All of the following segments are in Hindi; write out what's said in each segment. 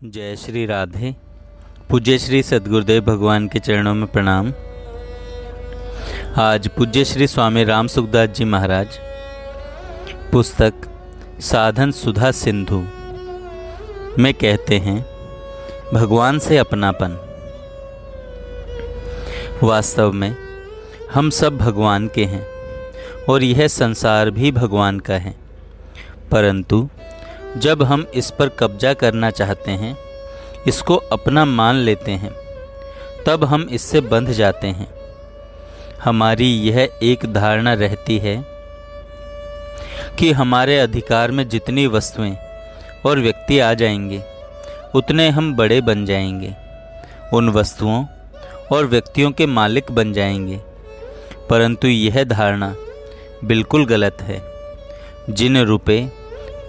जय श्री राधे। पूज्य श्री सद्गुरुदेव भगवान के चरणों में प्रणाम। आज पूज्य श्री स्वामी राम सुखदास जी महाराज पुस्तक साधन सुधा सिंधु में कहते हैं, भगवान से अपनापन। वास्तव में हम सब भगवान के हैं और यह संसार भी भगवान का है, परंतु जब हम इस पर कब्जा करना चाहते हैं, इसको अपना मान लेते हैं, तब हम इससे बंध जाते हैं। हमारी यह एक धारणा रहती है कि हमारे अधिकार में जितनी वस्तुएं और व्यक्ति आ जाएंगे, उतने हम बड़े बन जाएंगे, उन वस्तुओं और व्यक्तियों के मालिक बन जाएंगे। परंतु यह धारणा बिल्कुल गलत है। जिन रुपए,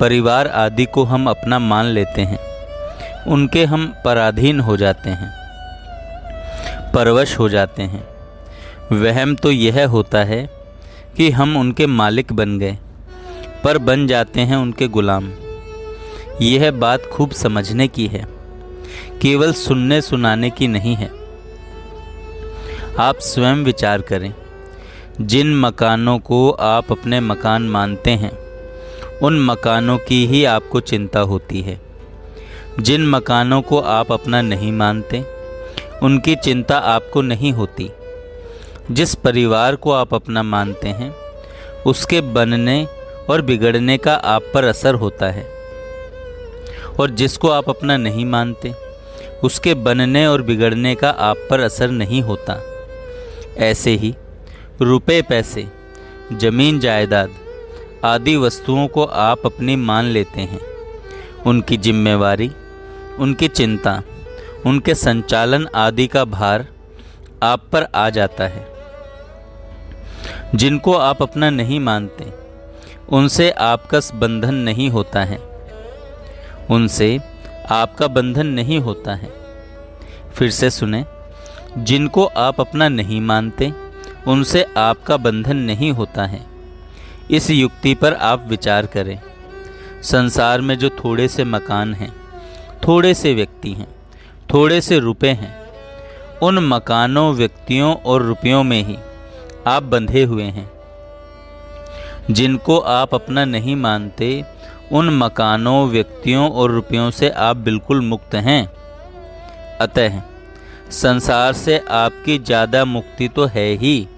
परिवार आदि को हम अपना मान लेते हैं, उनके हम पराधीन हो जाते हैं, परवश हो जाते हैं। वहम तो यह होता है कि हम उनके मालिक बन गए, पर बन जाते हैं उनके गुलाम। यह बात खूब समझने की है, केवल सुनने सुनाने की नहीं है। आप स्वयं विचार करें, जिन मकानों को आप अपने मकान मानते हैं, उन मकानों की ही आपको चिंता होती है। जिन मकानों को आप अपना नहीं मानते, उनकी चिंता आपको नहीं होती। जिस परिवार को आप अपना मानते हैं, उसके बनने और बिगड़ने का आप पर असर होता है, और जिसको आप अपना नहीं मानते, उसके बनने और बिगड़ने का आप पर असर नहीं होता। ऐसे ही रुपए, पैसे, जमीन जायदाद आदि वस्तुओं को आप अपनी मान लेते हैं। उनकी जिम्मेवारी, उनकी चिंता, उनके संचालन आदि का भार आप पर आ जाता है। जिनको आप अपना नहीं मानते, उनसे आपका बंधन नहीं होता है, उनसे आपका बंधन नहीं होता है। फिर से सुने, जिनको आप अपना नहीं मानते, उनसे आपका बंधन नहीं होता है। इस युक्ति पर आप विचार करें। संसार में जो थोड़े से मकान हैं, थोड़े से व्यक्ति हैं, थोड़े से रुपए हैं, उन मकानों, व्यक्तियों और रुपयों में ही आप बंधे हुए हैं। जिनको आप अपना नहीं मानते, उन मकानों, व्यक्तियों और रुपयों से आप बिल्कुल मुक्त हैं। अतः संसार से आपकी ज़्यादा मुक्ति तो है ही,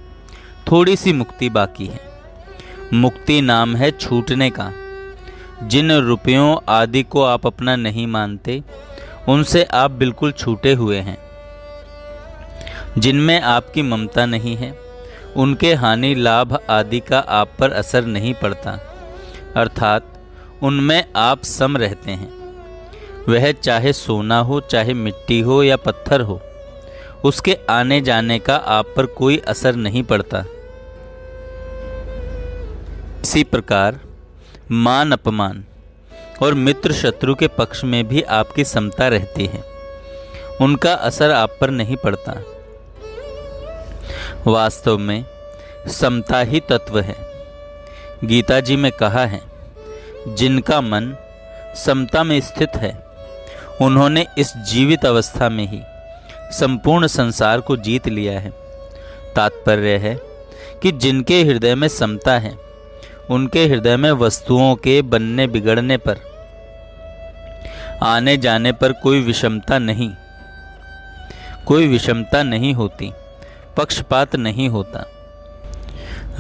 थोड़ी सी मुक्ति बाकी है। मुक्ति नाम है छूटने का। जिन रुपयों आदि को आप अपना नहीं मानते, उनसे आप बिल्कुल छूटे हुए हैं। जिनमें आपकी ममता नहीं है, उनके हानि लाभ आदि का आप पर असर नहीं पड़ता, अर्थात उनमें आप सम रहते हैं। वह चाहे सोना हो, चाहे मिट्टी हो या पत्थर हो, उसके आने जाने का आप पर कोई असर नहीं पड़ता। इसी प्रकार मान अपमान और मित्र शत्रु के पक्ष में भी आपकी समता रहती है, उनका असर आप पर नहीं पड़ता। वास्तव में समता ही तत्व है। गीता जी में कहा है, जिनका मन समता में स्थित है, उन्होंने इस जीवित अवस्था में ही संपूर्ण संसार को जीत लिया है। तात्पर्य है कि जिनके हृदय में समता है, उनके हृदय में वस्तुओं के बनने बिगड़ने पर, आने जाने पर कोई विषमता नहीं होती, पक्षपात नहीं होता,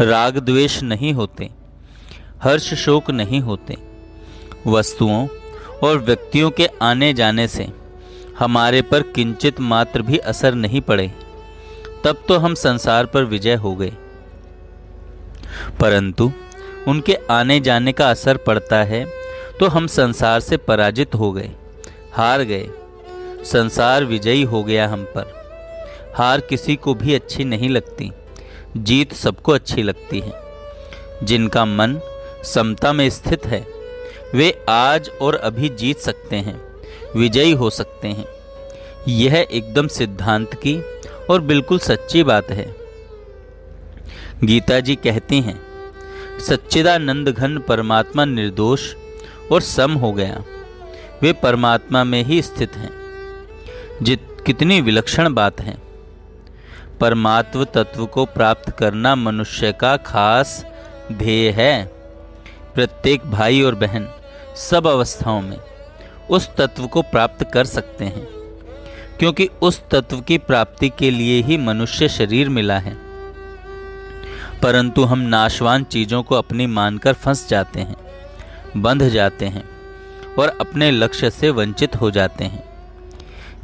राग द्वेष नहीं होते, हर्ष शोक नहीं होते। वस्तुओं और व्यक्तियों के आने जाने से हमारे पर किंचित मात्र भी असर नहीं पड़े, तब तो हम संसार पर विजय हो गए। परंतु उनके आने जाने का असर पड़ता है तो हम संसार से पराजित हो गए, हार गए। संसार विजयी हो गया हम पर। हार किसी को भी अच्छी नहीं लगती, जीत सबको अच्छी लगती है। जिनका मन समता में स्थित है, वे आज और अभी जीत सकते हैं, विजयी हो सकते हैं। यह एकदम सिद्धांत की और बिल्कुल सच्ची बात है। गीता जी कहती हैं, सच्चिदानंद घन परमात्मा निर्दोष और सम हो गया। वे परमात्मा में ही स्थित हैं। कितनी विलक्षण बात है। परमात्म तत्व को प्राप्त करना मनुष्य का खास ध्येय है। प्रत्येक भाई और बहन सब अवस्थाओं में उस तत्व को प्राप्त कर सकते हैं, क्योंकि उस तत्व की प्राप्ति के लिए ही मनुष्य शरीर मिला है। परंतु हम नाशवान चीज़ों को अपनी मानकर फंस जाते हैं, बंध जाते हैं और अपने लक्ष्य से वंचित हो जाते हैं।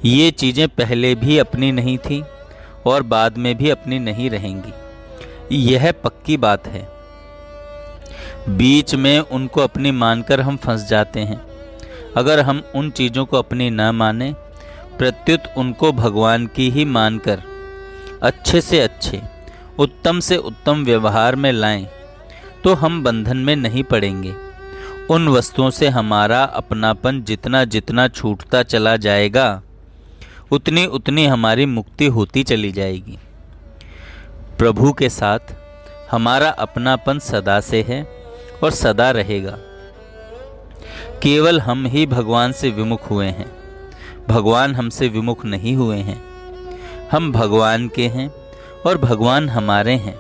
ये चीज़ें पहले भी अपनी नहीं थी और बाद में भी अपनी नहीं रहेंगी, यह पक्की बात है। बीच में उनको अपनी मानकर हम फंस जाते हैं। अगर हम उन चीज़ों को अपनी न माने, प्रत्युत उनको भगवान की ही मानकर अच्छे से अच्छे, उत्तम से उत्तम व्यवहार में लाएं, तो हम बंधन में नहीं पड़ेंगे। उन वस्तुओं से हमारा अपनापन जितना जितना छूटता चला जाएगा, उतनी उतनी हमारी मुक्ति होती चली जाएगी। प्रभु के साथ हमारा अपनापन सदा से है और सदा रहेगा। केवल हम ही भगवान से विमुख हुए हैं, भगवान हमसे विमुख नहीं हुए हैं। हम भगवान के हैं और भगवान हमारे हैं।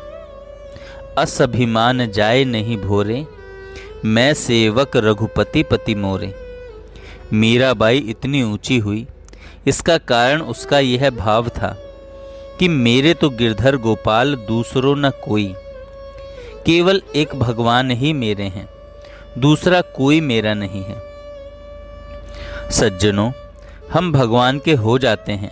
असभिमान जाए नहीं भोरे, मैं सेवक रघुपति पति मोरे। मीराबाई इतनी ऊंची हुई, इसका कारण उसका यह भाव था कि मेरे तो गिरधर गोपाल दूसरों न कोई, केवल एक भगवान ही मेरे हैं, दूसरा कोई मेरा नहीं है। सज्जनों, हम भगवान के हो जाते हैं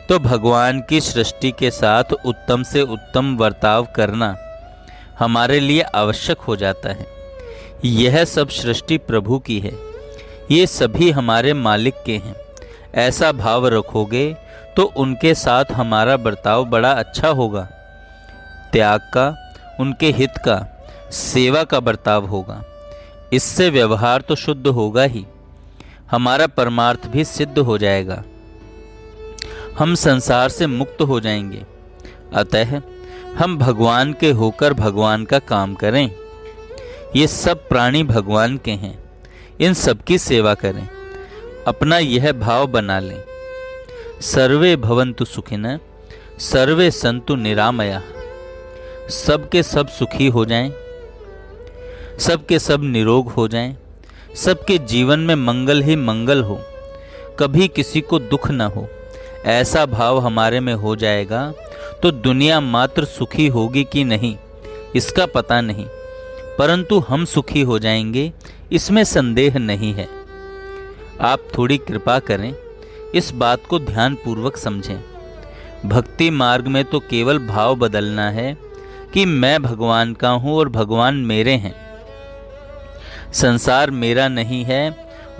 तो भगवान की सृष्टि के साथ उत्तम से उत्तम बर्ताव करना हमारे लिए आवश्यक हो जाता है। यह सब सृष्टि प्रभु की है, ये सभी हमारे मालिक के हैं। ऐसा भाव रखोगे तो उनके साथ हमारा बर्ताव बड़ा अच्छा होगा। त्याग का, उनके हित का, सेवा का बर्ताव होगा। इससे व्यवहार तो शुद्ध होगा ही, हमारा परमार्थ भी सिद्ध हो जाएगा। हम संसार से मुक्त हो जाएंगे। अतः हम भगवान के होकर भगवान का काम करें। ये सब प्राणी भगवान के हैं, इन सब की सेवा करें। अपना यह भाव बना लें। सर्वे भवन्तु सुखिनः, सर्वे सन्तु निरामयाः। सबके सब सुखी हो जाएं, सबके सब निरोग हो जाएं, सबके जीवन में मंगल ही मंगल हो, कभी किसी को दुख न हो। ऐसा भाव हमारे में हो जाएगा तो दुनिया मात्र सुखी होगी कि नहीं इसका पता नहीं, परंतु हम सुखी हो जाएंगे, इसमें संदेह नहीं है। आप थोड़ी कृपा करें, इस बात को ध्यान पूर्वक समझें। भक्ति मार्ग में तो केवल भाव बदलना है कि मैं भगवान का हूँ और भगवान मेरे हैं। संसार मेरा नहीं है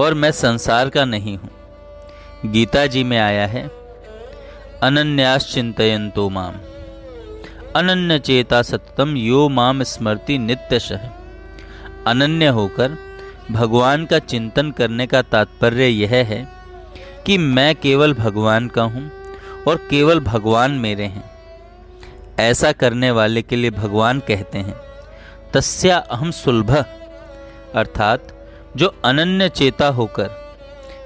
और मैं संसार का नहीं हूँ। गीता जी में आया है, अनन्याश्चिन्तयन्तो माम अनन्य चेता सततम यो माम स्मृति नित्यशः। अनन्य होकर भगवान का चिंतन करने का तात्पर्य यह है कि मैं केवल भगवान का हूँ और केवल भगवान मेरे हैं। ऐसा करने वाले के लिए भगवान कहते हैं तस्या अहम सुलभः, अर्थात जो अनन्य चेता होकर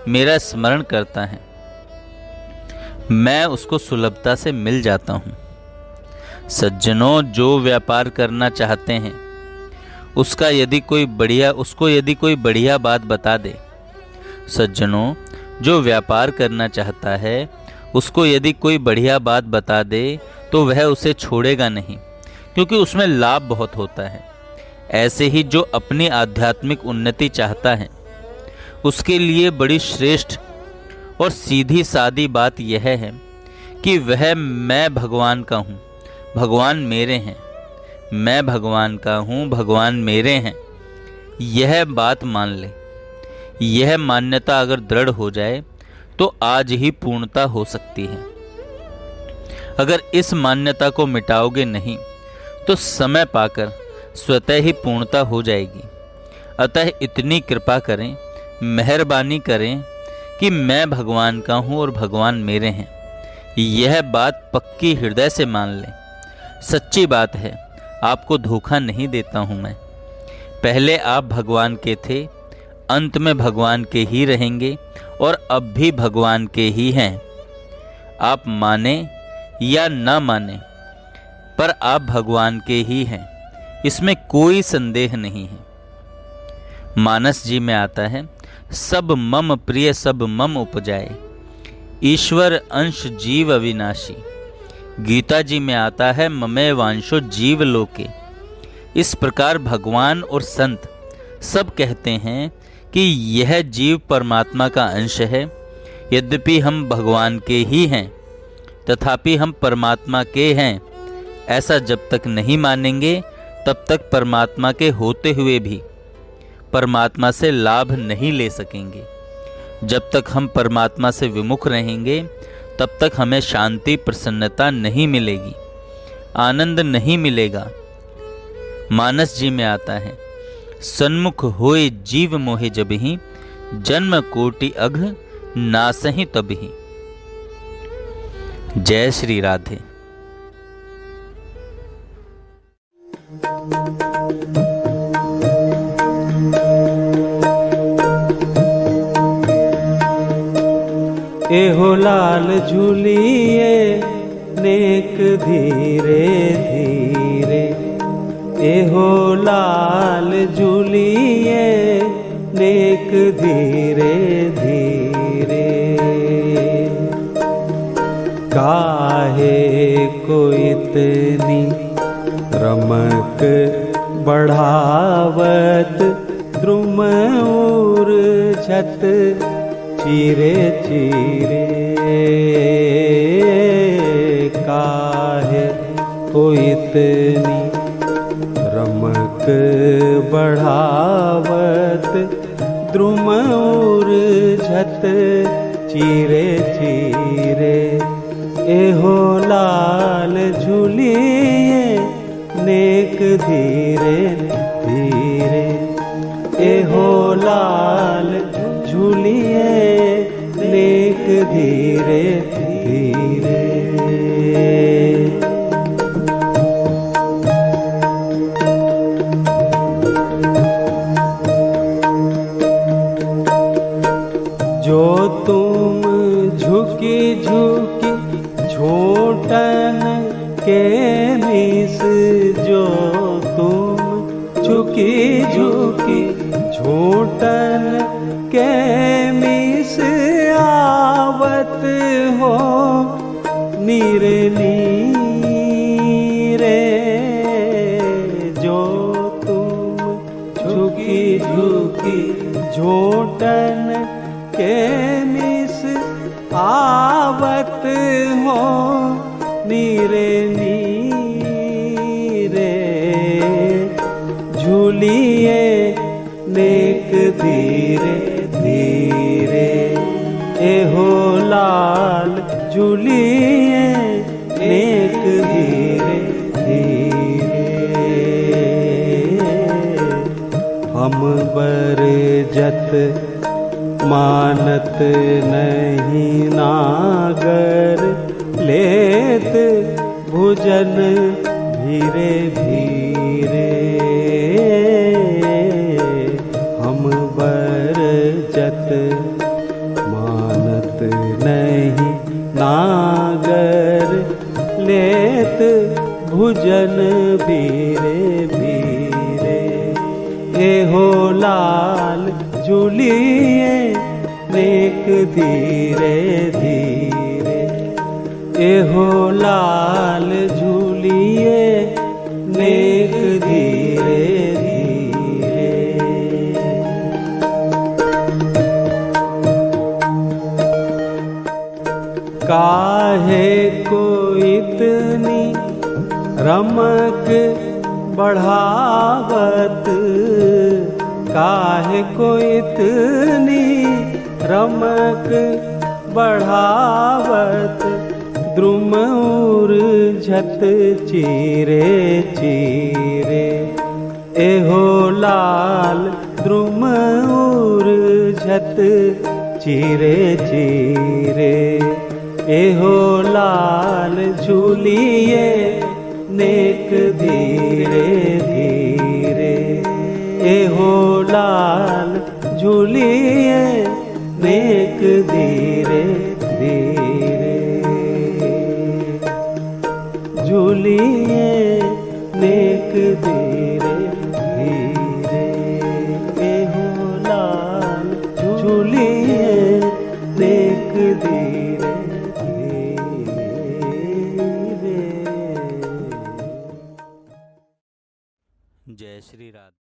मेरा स्मरण करता है, मैं उसको सुलभता से मिल जाता हूँ। सज्जनों, जो व्यापार करना चाहते हैं उसको यदि कोई बढ़िया बात बता दे, सज्जनों जो व्यापार करना चाहता है उसको यदि कोई बढ़िया बात बता दे तो वह उसे छोड़ेगा नहीं, क्योंकि उसमें लाभ बहुत होता है। ऐसे ही जो अपनी आध्यात्मिक उन्नति चाहता है उसके लिए बड़ी श्रेष्ठ और सीधी सादी बात यह है कि वह मैं भगवान का हूँ, भगवान मेरे हैं, मैं भगवान का हूँ, भगवान मेरे हैं, यह बात मान ले। यह मान्यता अगर दृढ़ हो जाए तो आज ही पूर्णता हो सकती है। अगर इस मान्यता को मिटाओगे नहीं तो समय पाकर स्वतः ही पूर्णता हो जाएगी। अतः इतनी कृपा करें, मेहरबानी करें कि मैं भगवान का हूँ और भगवान मेरे हैं। यह बात पक्की हृदय से मान लें। सच्ची बात है, आपको धोखा नहीं देता हूँ मैं। पहले आप भगवान के थे, अंत में भगवान के ही रहेंगे और अब भी भगवान के ही हैं। आप माने या ना माने, पर आप भगवान के ही हैं, इसमें कोई संदेह नहीं है। मानस जी में आता है, सब मम प्रिय सब मम उपजाए, ईश्वर अंश जीव अविनाशी। गीता जी में आता है, ममे वांशो जीव लोके। इस प्रकार भगवान और संत सब कहते हैं कि यह जीव परमात्मा का अंश है। यद्यपि हम भगवान के ही हैं, तथापि हम परमात्मा के हैं, ऐसा जब तक नहीं मानेंगे तब तक परमात्मा के होते हुए भी परमात्मा से लाभ नहीं ले सकेंगे। जब तक हम परमात्मा से विमुख रहेंगे तब तक हमें शांति प्रसन्नता नहीं मिलेगी, आनंद नहीं मिलेगा। मानस जी में आता है, सन्मुख होए जीव मोहे जबहि, जन्म कोटि अघ नासहि तबहि। जय श्री राधे। एहो लाल झूलिए नेक धीरे धीरे, एहो लाल झूलिए नेक धीरे धीरे। काहे को इतनी रमक बढ़ावत, द्रुम ऊर्झत चीरे चीरे। काहे को इतनी रमक बढ़ावत, द्रुम ऊर्झत चीरे चीरे। एहो लाल झूलिए नेक धीरे धीरे, एहो लाल झूलिए नेक धीरे धीरे। जो तुम झुकी झुकी झोटन के मीस, जो तुम झुकी झुकी झोटन के मीस आवत हो नीरे नीरे। जो तुम झुकी झुकी झोटन के मिस आवत हो नीरे नीरे। झूलिए नेक धीरे धीरे, एहो लाल झूलिए नेक धीरे धीरे। हम बरजत मानत नहीं नागर, लेत भुजन धीरे धीरे। हम बरजत मानत नहीं नागर, लेत भुजन धीरे धीरे। एहो लाल झूलिए नेक धीरे धीरे, एहो लाल झूलिए नेक धीरे धीरे। काहे को इतनी रमक बढ़ावत, काहे को इतनी रमक बढ़ावत, द्रुम ऊर्झत चीरे चीरे। एहो लाल द्रुम ऊर्झत चीरे चीरे। एहो लाल झूलिए नेक धीरे धीरे, एहो लाल झूलिए नेक धीरे धीरे, झूलिए नेक धीरे धीरे, एहो लाल झूलिए नेक धीरे धीरे। जय श्री राधे।